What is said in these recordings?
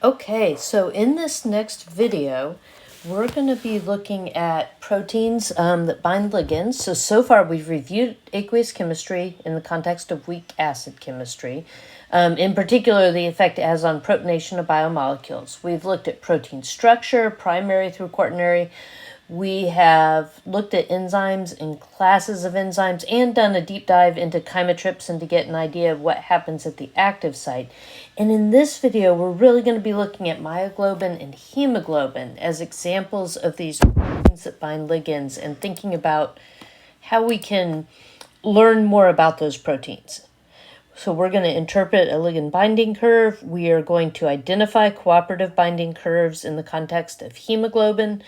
Okay, so in this next video, we're going to be looking at proteins that bind ligands. So far we've reviewed aqueous chemistry in the context of weak acid chemistry. In particular, the effect it has on protonation of biomolecules. We've looked at protein structure, primary through quaternary. We have looked at enzymes and classes of enzymes and done a deep dive into chymotrypsin to get an idea of what happens at the active site. And in this video, we're really going to be looking at myoglobin and hemoglobin as examples of these proteins that bind ligands and thinking about how we can learn more about those proteins. So we're going to interpret a ligand binding curve. We are going to identify cooperative binding curves in the context of hemoglobin.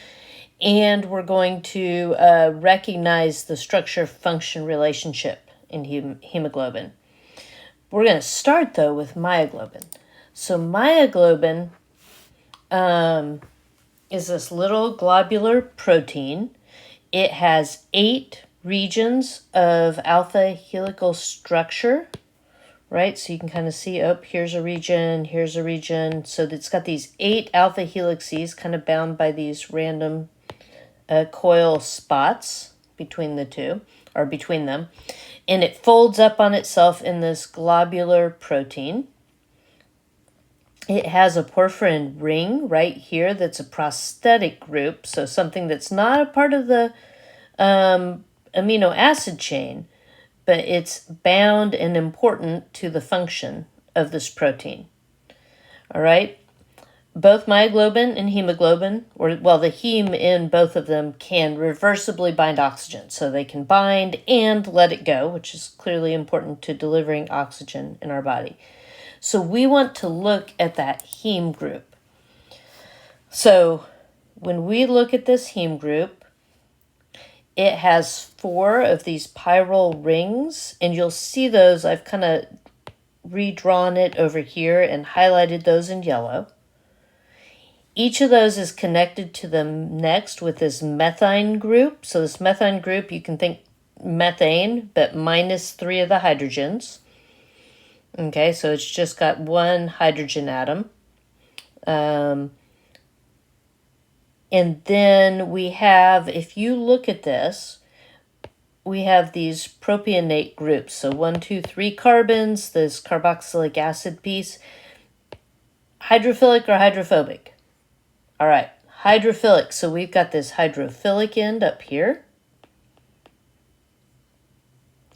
And we're going to recognize the structure-function relationship in hemoglobin. We're going to start, though, with myoglobin. So myoglobin is this little globular protein. It has 8 regions of alpha helical structure, right? So you can kind of see, here's a region, here's a region. So it's got these 8 alpha helices kind of bound by these random coil spots between the two, or between them, and it folds up on itself in this globular protein. It has a porphyrin ring right here that's a prosthetic group, so something that's not a part of the amino acid chain, but it's bound and important to the function of this protein. All right. Both myoglobin and hemoglobin, the heme in both of them can reversibly bind oxygen. So they can bind and let it go, which is clearly important to delivering oxygen in our body. So we want to look at that heme group. So when we look at this heme group, it has 4 of these pyrrole rings, and you'll see those. I've kind of redrawn it over here and highlighted those in yellow. Each of those is connected to the next with this methine group. So this methine group, you can think methane, but minus 3 of the hydrogens. Okay, so it's just got 1 hydrogen atom. And then we have, if you look at this, we have these propionate groups. So 1, 2, 3 carbons, this carboxylic acid piece. Hydrophilic or hydrophobic? All right, hydrophilic. So we've got this hydrophilic end up here.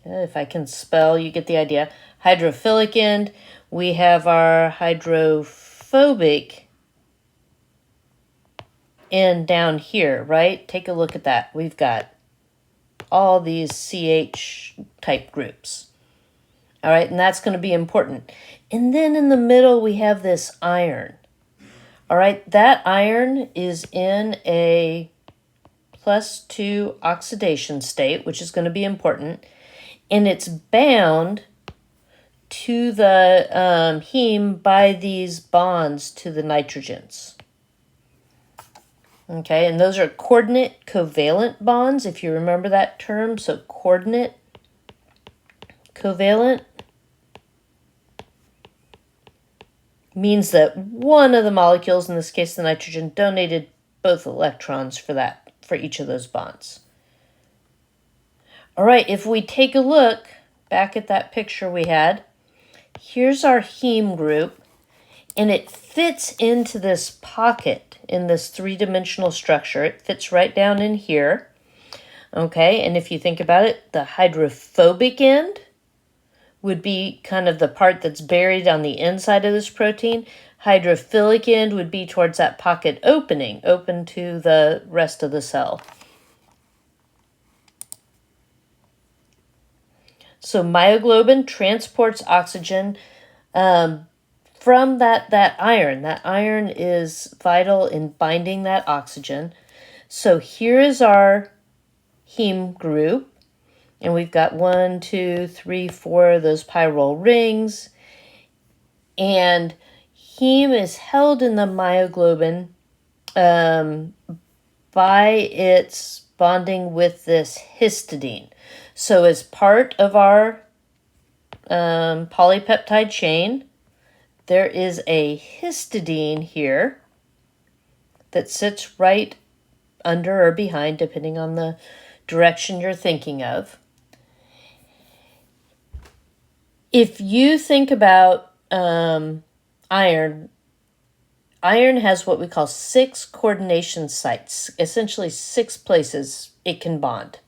If I can spell, you get the idea. Hydrophilic end. We have our hydrophobic end down here, right? Take a look at that. We've got all these CH type groups. All right, and that's going to be important. And then in the middle, we have this iron. All right, that iron is in a +2 oxidation state, which is going to be important, and it's bound to the heme by these bonds to the nitrogens. Okay, and those are coordinate covalent bonds, if you remember that term. So coordinate covalent means that one of the molecules, in this case the nitrogen, donated both electrons for each of those bonds. All right, if we take a look back at that picture we had, here's our heme group, and it fits into this pocket in this 3-dimensional structure. It fits right down in here. Okay, and if you think about it, the hydrophobic end would be kind of the part that's buried on the inside of this protein. Hydrophilic end would be towards that pocket opening, open to the rest of the cell. So myoglobin transports oxygen from that iron. That iron is vital in binding that oxygen. So here is our heme group. And we've got 1, 2, 3, 4 of those pyrrole rings. And heme is held in the myoglobin by its bonding with this histidine. So as part of our polypeptide chain, there is a histidine here that sits right under or behind, depending on the direction you're thinking of. If you think about iron, iron has what we call 6 coordination sites, essentially 6 places it can bond.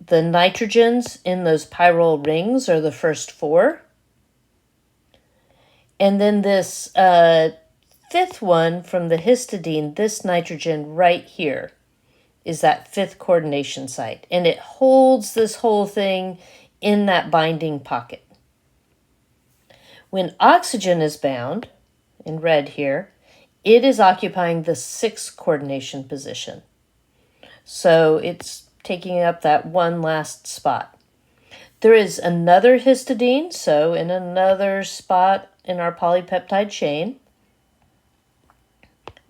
The nitrogens in those pyrrole rings are the first 4. And then this 5th one from the histidine, this nitrogen right here, is that 5th coordination site. And it holds this whole thing in that binding pocket. When oxygen is bound, in red here, it is occupying the 6th coordination position. So it's taking up that one last spot. There is another histidine, so in another spot in our polypeptide chain,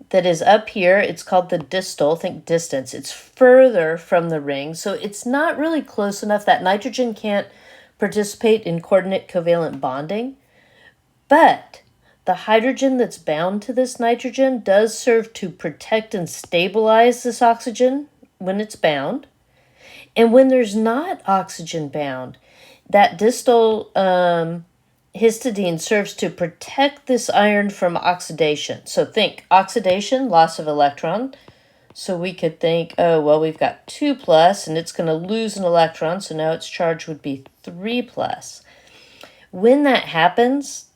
that is up here. It's called the distal, think distance. It's further from the ring, so it's not really close enough that nitrogen can't participate in coordinate covalent bonding. But the hydrogen that's bound to this nitrogen does serve to protect and stabilize this oxygen when it's bound. And when there's not oxygen bound, that distal histidine serves to protect this iron from oxidation. So think oxidation, loss of electron. So we could think, oh, well, we've got 2+, and it's going to lose an electron, so now its charge would be 3+. When that happens,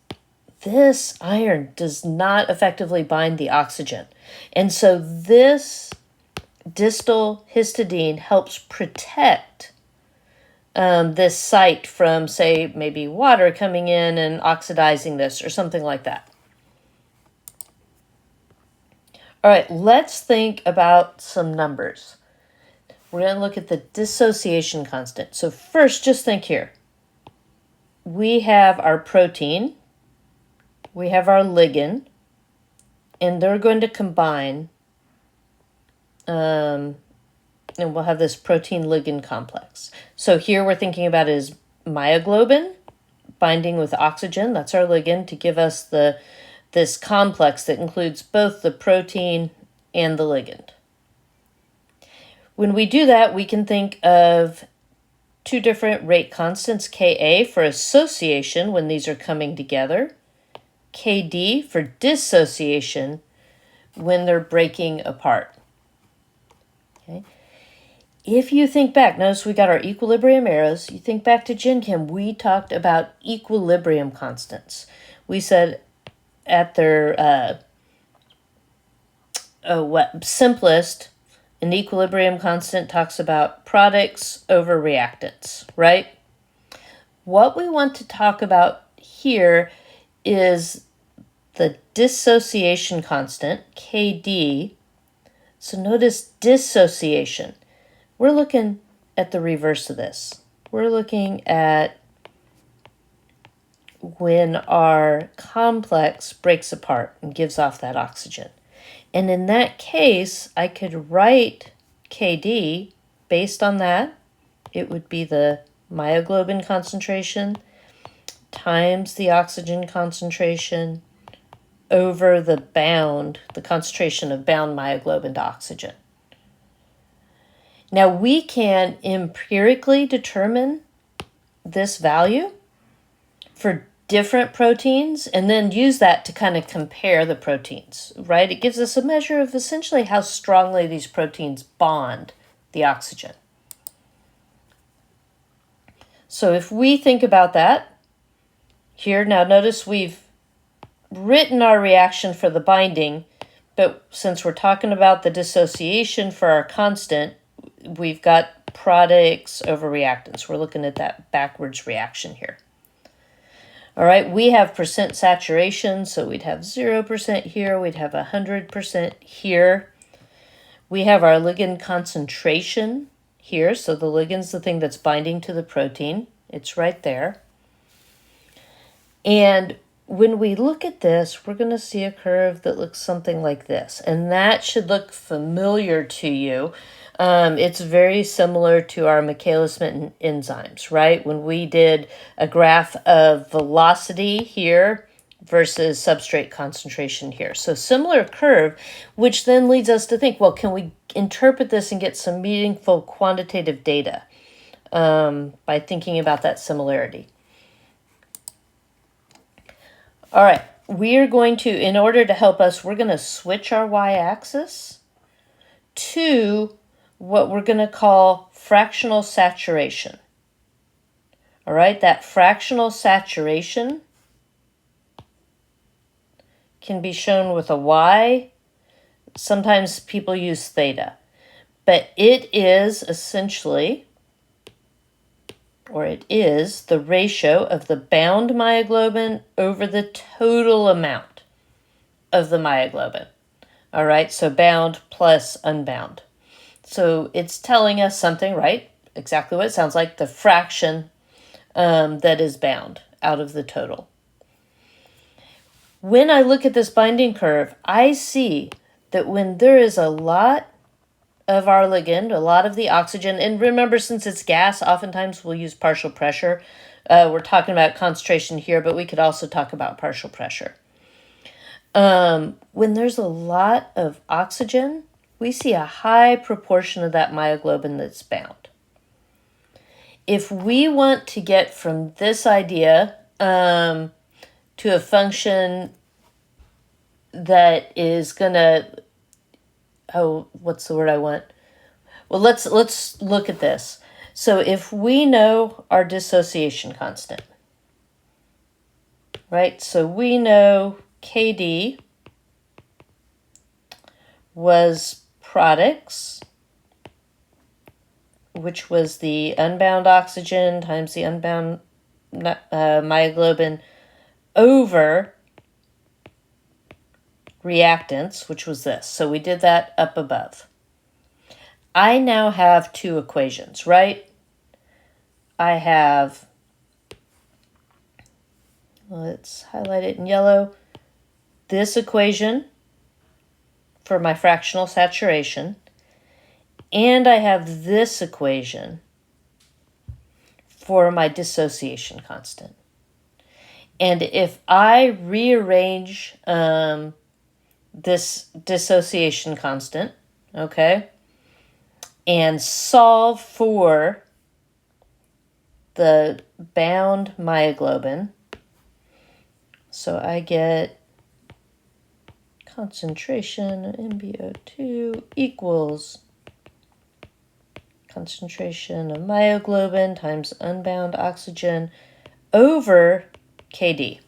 this iron does not effectively bind the oxygen. And so this distal histidine helps protect this site from, say, maybe water coming in and oxidizing this or something like that. All right, let's think about some numbers. We're going to look at the dissociation constant. So first, just think here. We have our protein, we have our ligand, and they're going to combine, and we'll have this protein-ligand complex. So here we're thinking about is myoglobin binding with oxygen. That's our ligand to give us this complex that includes both the protein and the ligand. When we do that, we can think of 2 different rate constants, Ka for association when these are coming together, Kd for dissociation when they're breaking apart. Okay. If you think back, notice we got our equilibrium arrows. You think back to Gen Chem, we talked about equilibrium constants. We said at their simplest, an equilibrium constant talks about products over reactants, right? What we want to talk about here is the dissociation constant, Kd. So notice dissociation. We're looking at the reverse of this. We're looking at when our complex breaks apart and gives off that oxygen. And in that case, I could write Kd based on that. It would be the myoglobin concentration times the oxygen concentration over the concentration of bound myoglobin to oxygen. Now we can empirically determine this value for different proteins and then use that to kind of compare the proteins, right? It gives us a measure of essentially how strongly these proteins bond the oxygen. So if we think about that, here, now notice we've written our reaction for the binding, but since we're talking about the dissociation for our constant, we've got products over reactants. We're looking at that backwards reaction here. All right, we have percent saturation, so we'd have 0% here, we'd have 100% here. We have our ligand concentration here, so the ligand's the thing that's binding to the protein. It's right there. And when we look at this, we're going to see a curve that looks something like this. And that should look familiar to you. It's very similar to our Michaelis-Menten enzymes, right? When we did a graph of velocity here versus substrate concentration here. So similar curve, which then leads us to think, well, can we interpret this and get some meaningful quantitative data by thinking about that similarity? All right, we are going to, in order to help us, we're going to switch our y-axis to what we're going to call fractional saturation. All right, that fractional saturation can be shown with a y. Sometimes people use theta, but it is essentially, or it is the ratio of the bound myoglobin over the total amount of the myoglobin. All right, so bound plus unbound. So it's telling us something, right? Exactly what it sounds like, the fraction that is bound out of the total. When I look at this binding curve, I see that when there is a lot of our ligand, a lot of the oxygen, and remember, since it's gas, oftentimes we'll use partial pressure. We're talking about concentration here, but we could also talk about partial pressure. When there's a lot of oxygen, we see a high proportion of that myoglobin that's bound. If we want to get from this idea to a function that is gonna, what's the word I want? Well, let's look at this. So if we know our dissociation constant, right? So we know Kd was products, which was the unbound oxygen times the unbound myoglobin over reactants, which was this. So we did that up above. I now have two equations, right? I have, let's highlight it in yellow, this equation for my fractional saturation, and I have this equation for my dissociation constant. And if I rearrange this dissociation constant, okay, and solve for the bound myoglobin, so I get concentration MbO2 equals concentration of myoglobin times unbound oxygen over Kd.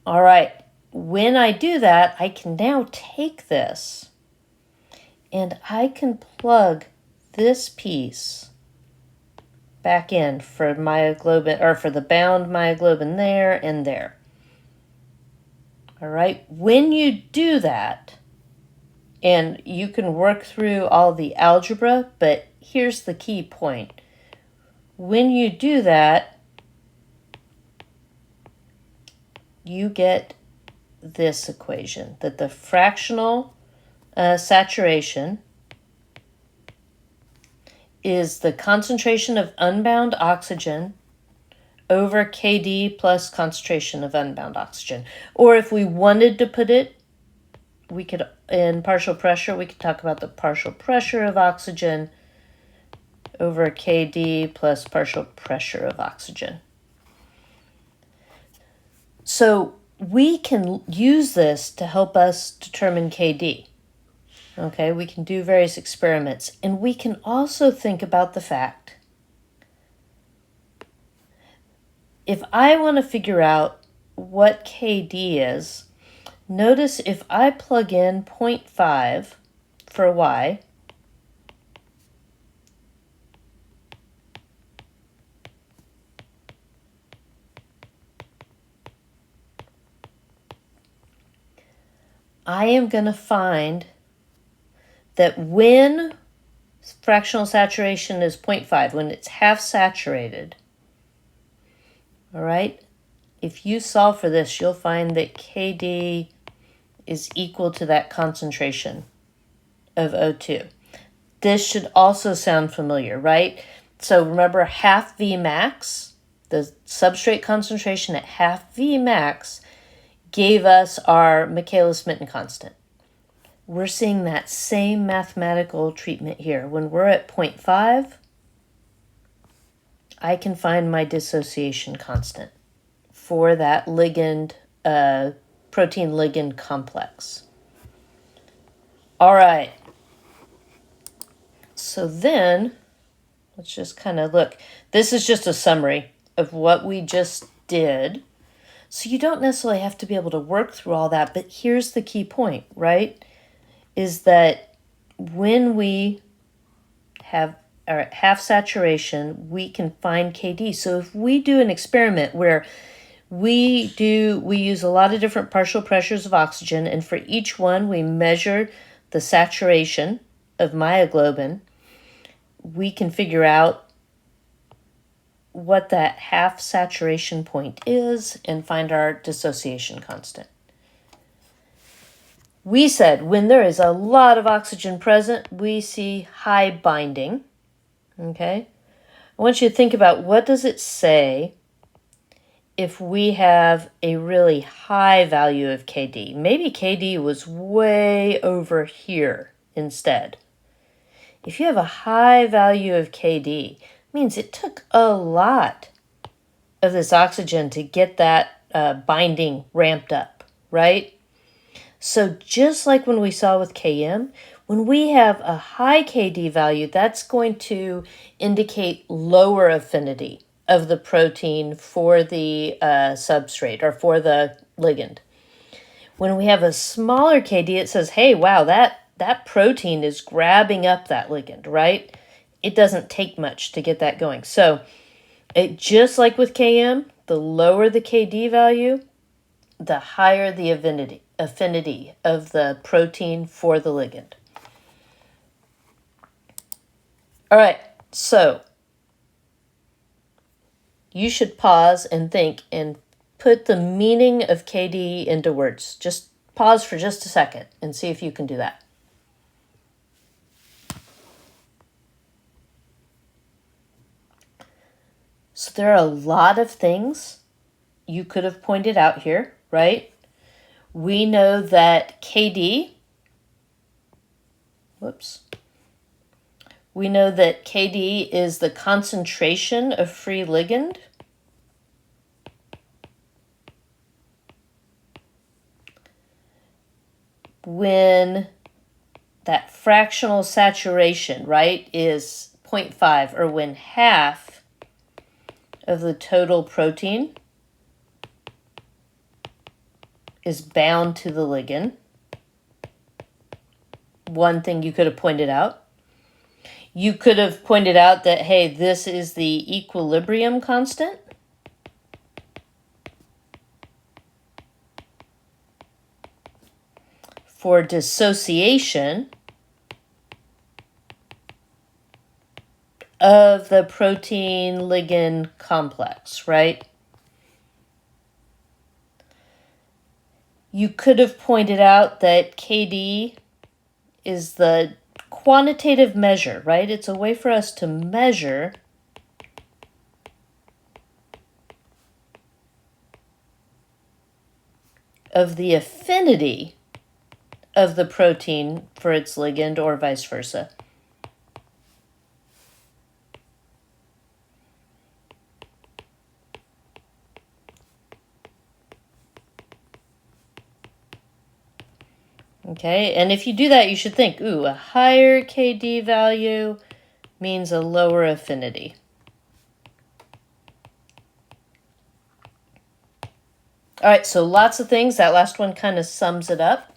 All right, when I do that, I can now take this and I can plug this piece back in for myoglobin, or for the bound myoglobin there and there. All right, when you do that, and you can work through all the algebra, but here's the key point. When you do that, you get this equation, that the fractional saturation is the concentration of unbound oxygen over Kd plus concentration of unbound oxygen. Or if we wanted to put it, we could, in partial pressure, we could talk about the partial pressure of oxygen over Kd plus partial pressure of oxygen. So we can use this to help us determine Kd. Okay, we can do various experiments, and we can also think about the fact, if I want to figure out what Kd is, notice if I plug in 0.5 for y, I am going to find that when fractional saturation is 0.5, when it's half saturated, all right, if you solve for this, you'll find that Kd is equal to that concentration of O2. This should also sound familiar, right? So remember half Vmax, the substrate concentration at half Vmax gave us our Michaelis-Menten constant. We're seeing that same mathematical treatment here. When we're at 0.5, I can find my dissociation constant for that ligand, protein ligand complex. All right. So then, let's just kind of look. This is just a summary of what we just did. So you don't necessarily have to be able to work through all that, but here's the key point, right? Is that when we are at half saturation, we can find KD. So if we do an experiment where we use a lot of different partial pressures of oxygen, and for each one we measure the saturation of myoglobin, we can figure out what that half saturation point is and find our dissociation constant. We said when there is a lot of oxygen present, we see high binding. Okay? I want you to think about, what does it say if we have a really high value of KD? Maybe KD was way over here instead. If you have a high value of KD, it means it took a lot of this oxygen to get that binding ramped up, right? So just like when we saw with Km, when we have a high KD value, that's going to indicate lower affinity of the protein for the substrate or for the ligand. When we have a smaller KD, it says, hey, wow, that protein is grabbing up that ligand, right? It doesn't take much to get that going. So just like with Km, the lower the KD value, the higher the affinity of the protein for the ligand. All right, so you should pause and think and put the meaning of KD into words. Just pause for just a second and see if you can do that. So there are a lot of things you could have pointed out here, right? We know that KD, we know that KD is the concentration of free ligand. When that fractional saturation, right, is 0.5, or when half of the total protein is bound to the ligand. One thing you could have pointed out. You could have pointed out that, hey, this is the equilibrium constant. For dissociation of the protein ligand complex, right? You could have pointed out that KD is the quantitative measure, right? It's a way for us to measure of the affinity of the protein for its ligand, or vice versa. Okay, and if you do that, you should think, ooh, a higher KD value means a lower affinity. All right, so lots of things. That last one kind of sums it up.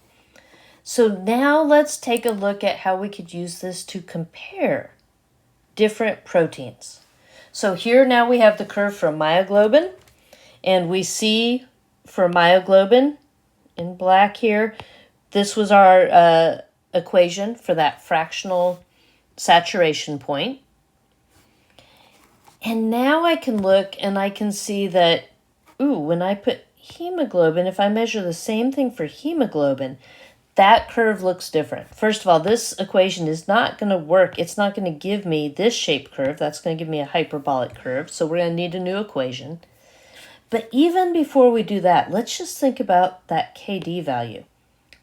So now let's take a look at how we could use this to compare different proteins. So here now we have the curve for myoglobin, and we see for myoglobin in black here, this was our equation for that fractional saturation point. And now I can look and I can see that, ooh, when I put hemoglobin, if I measure the same thing for hemoglobin, that curve looks different. First of all, this equation is not going to work. It's not going to give me this shape curve. That's going to give me a hyperbolic curve. So we're going to need a new equation. But even before we do that, let's just think about that KD value.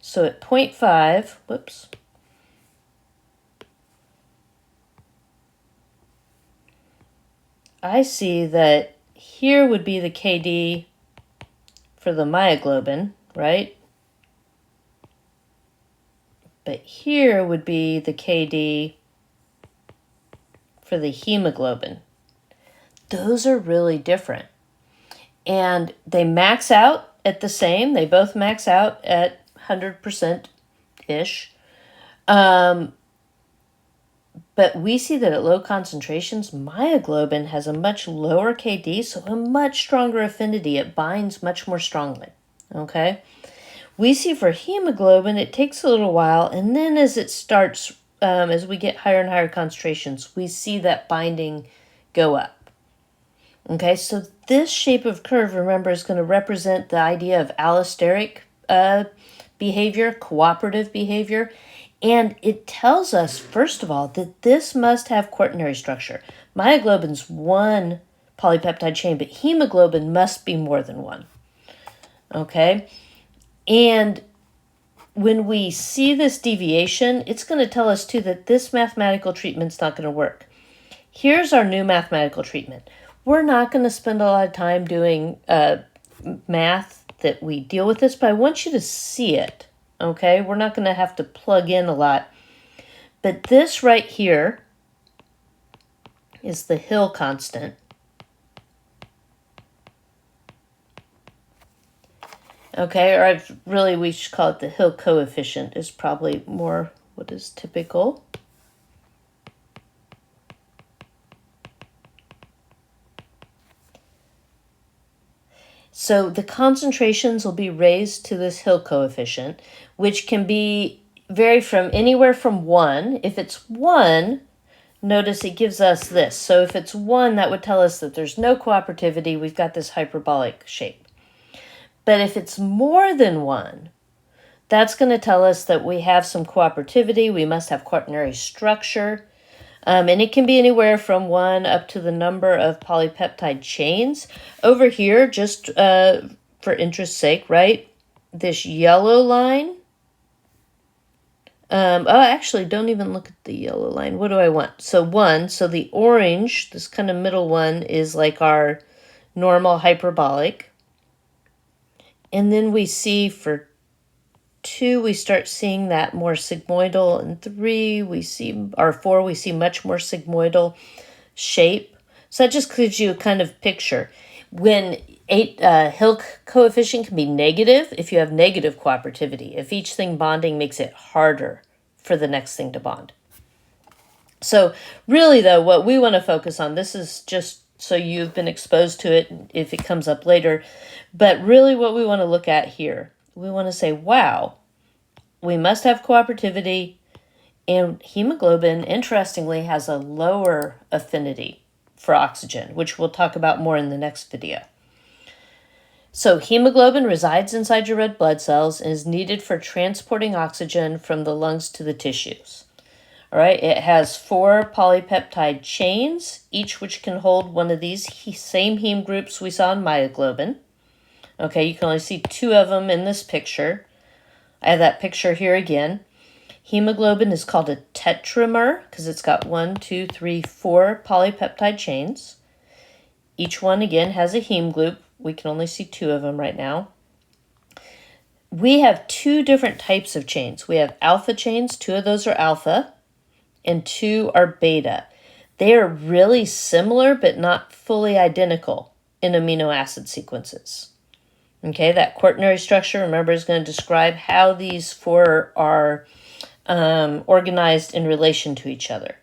So at 0.5, whoops, I see that here would be the KD for the myoglobin, right? But here would be the KD for the hemoglobin. Those are really different. And they max out at the same. They both max out at 100%-ish. But we see that at low concentrations, myoglobin has a much lower KD, so a much stronger affinity. It binds much more strongly, okay? We see for hemoglobin, it takes a little while, and then as it starts, as we get higher and higher concentrations, we see that binding go up. Okay, so this shape of curve, remember, is going to represent the idea of allosteric behavior, cooperative behavior, and it tells us, first of all, that this must have quaternary structure. Myoglobin's one polypeptide chain, but hemoglobin must be more than one. Okay? And when we see this deviation, it's going to tell us, too, that this mathematical treatment's not going to work. Here's our new mathematical treatment. We're not going to spend a lot of time doing math that we deal with this, but I want you to see it. Okay, we're not going to have to plug in a lot. But this right here is the Hill constant. Okay, or we should call it the Hill coefficient is probably more what is typical. So the concentrations will be raised to this Hill coefficient, which can vary from anywhere from 1. If it's 1, notice it gives us this. So if it's 1, that would tell us that there's no cooperativity. We've got this hyperbolic shape. But if it's more than 1, that's going to tell us that we have some cooperativity. We must have quaternary structure. And it can be anywhere from 1 up to the number of polypeptide chains. Over here, just for interest's sake, right, this yellow line. Actually, don't even look at the yellow line. What do I want? So 1, so the orange, this kind of middle one, is like our normal hyperbolic. And then we see for 2, we start seeing that more sigmoidal, and 3, we see, or 4, we see much more sigmoidal shape. So that just gives you a kind of picture. When Hill coefficient can be negative if you have negative cooperativity, if each thing bonding makes it harder for the next thing to bond. So really, though, what we want to focus on, this is just so you've been exposed to it if it comes up later, but really what we want to look at here, we want to say, wow, we must have cooperativity, and hemoglobin, interestingly, has a lower affinity for oxygen, which we'll talk about more in the next video. So hemoglobin resides inside your red blood cells and is needed for transporting oxygen from the lungs to the tissues. All right, it has 4 polypeptide chains, each which can hold one of these same heme groups we saw in myoglobin. Okay, you can only see 2 of them in this picture. I have that picture here again. Hemoglobin is called a tetramer because it's got 1, 2, 3, 4 polypeptide chains. Each one, again, has a heme group. We can only see 2 of them right now. We have 2 different types of chains. We have alpha chains. 2 of those are alpha, and 2 are beta. They are really similar, but not fully identical in amino acid sequences. Okay, that quaternary structure, remember, is going to describe how these 4 are organized in relation to each other.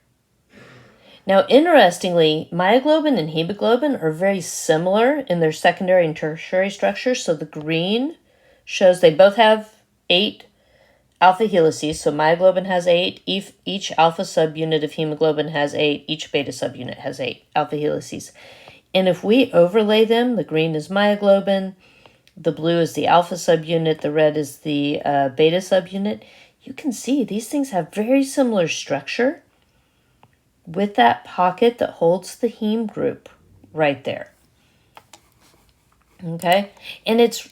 Now, interestingly, myoglobin and hemoglobin are very similar in their secondary and tertiary structure. So the green shows they both have 8 alpha helices. So myoglobin has 8. Each alpha subunit of hemoglobin has 8. Each beta subunit has 8 alpha helices. And if we overlay them, the green is myoglobin, The blue is the alpha subunit, the red is the beta subunit. You can see these things have very similar structure with that pocket that holds the heme group right there. Okay, and it's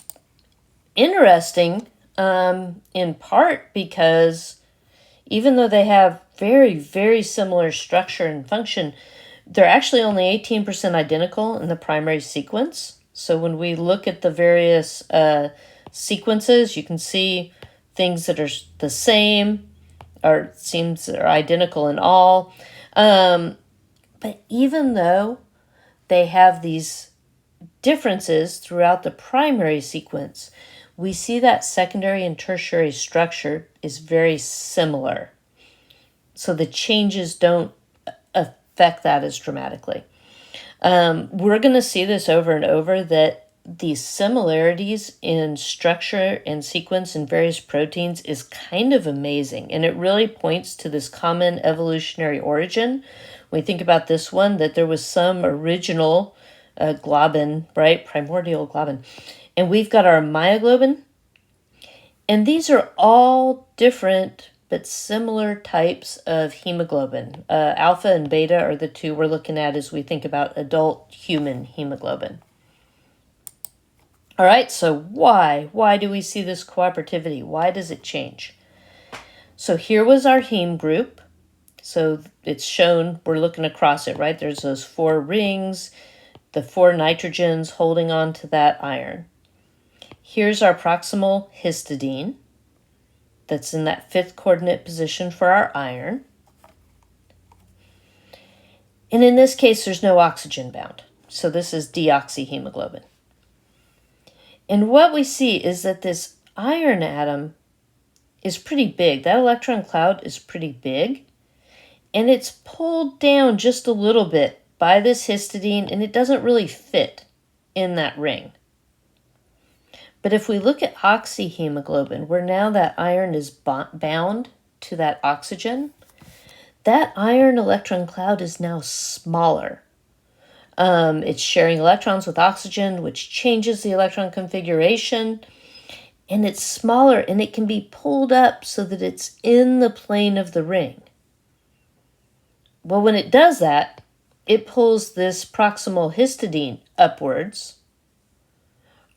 interesting in part because even though they have very, very similar structure and function, they're actually only 18% identical in the primary sequence. So when we look at the various sequences, you can see things that are the same or seems are identical in all. But even though they have these differences throughout the primary sequence, we see that secondary and tertiary structure is very similar. So the changes don't affect that as dramatically. We're going to see this over and over, that these similarities in structure and sequence in various proteins is kind of amazing. And it really points to this common evolutionary origin. When we think about this one, that there was some original globin, right? Primordial globin. And we've got our myoglobin. And these are all different but similar types of hemoglobin. Alpha and beta are the two we're looking at as we think about adult human hemoglobin. All right, so why? Why do we see this cooperativity? Why does it change? So here was our heme group. So it's shown, we're looking across it, right? There's those 4 rings, the 4 nitrogens holding on to that iron. Here's our proximal histidine that's in that 5th coordinate position for our iron. And in this case, there's no oxygen bound. So this is deoxyhemoglobin. And what we see is that this iron atom is pretty big. That electron cloud is pretty big. And it's pulled down just a little bit by this histidine, and it doesn't really fit in that ring. But if we look at oxyhemoglobin, where now that iron is bound to that oxygen, that iron electron cloud is now smaller. It's sharing electrons with oxygen, which changes the electron configuration, and it's smaller, and it can be pulled up so that it's in the plane of the ring. Well, when it does that, it pulls this proximal histidine upwards,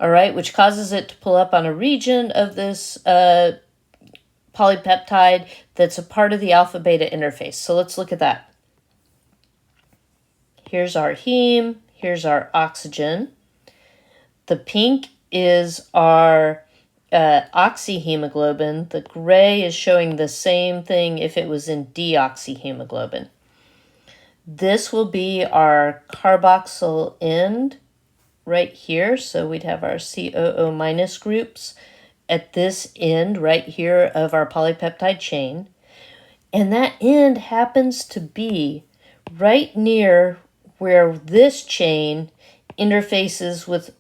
all right, which causes it to pull up on a region of this polypeptide that's a part of the alpha-beta interface. So let's look at that. Here's our heme, here's our oxygen. The pink is our oxyhemoglobin. The gray is showing the same thing if it was in deoxyhemoglobin. This will be our carboxyl end right here. So we'd have our COO minus groups at this end right here of our polypeptide chain. And that end happens to be right near where this chain interfaces with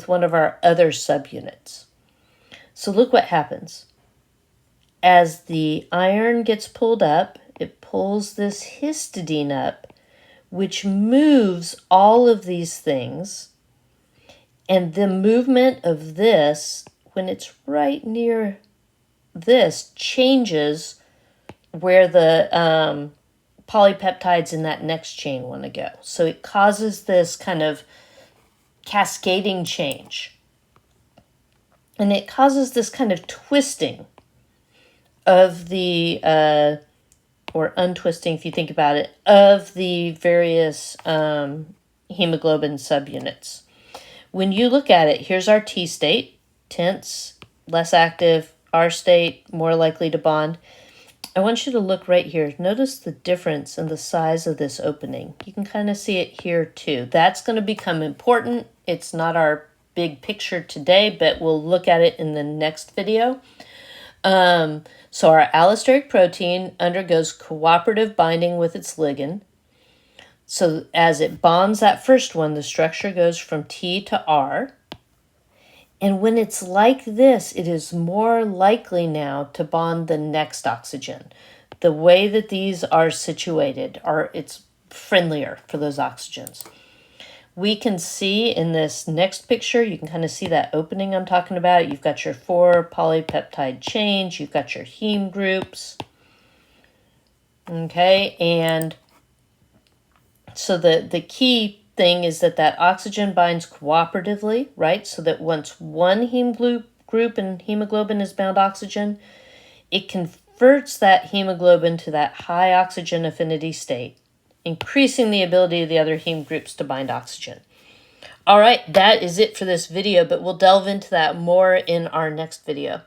one of our other subunits. So look what happens. As the iron gets pulled up, it pulls this histidine up, which moves all of these things. And the movement of this, when it's right near this, changes where the polypeptides in that next chain want to go. So it causes this kind of cascading change. And it causes this kind of twisting of the, or untwisting if you think about it, of the various hemoglobin subunits. When you look at it, here's our T state, tense, less active, R state, more likely to bond. I want you to look right here. Notice the difference in the size of this opening. You can kind of see it here too. That's going to become important. It's not our big picture today, but we'll look at it in the next video. So our allosteric protein undergoes cooperative binding with its ligand. So as it bonds that first one, the structure goes from T to R. And when it's like this, it is more likely now to bond the next oxygen. The way that these are situated, it's friendlier for those oxygens. we can see in this next picture, you can kind of see that opening I'm talking about. You've got your 4 polypeptide chains. You've got your heme groups. Okay, and so the key thing is that oxygen binds cooperatively, right? So that once one heme group in hemoglobin is bound oxygen, it converts that hemoglobin to that high oxygen affinity state, increasing the ability of the other heme groups to bind oxygen. All right, that is it for this video, but we'll delve into that more in our next video.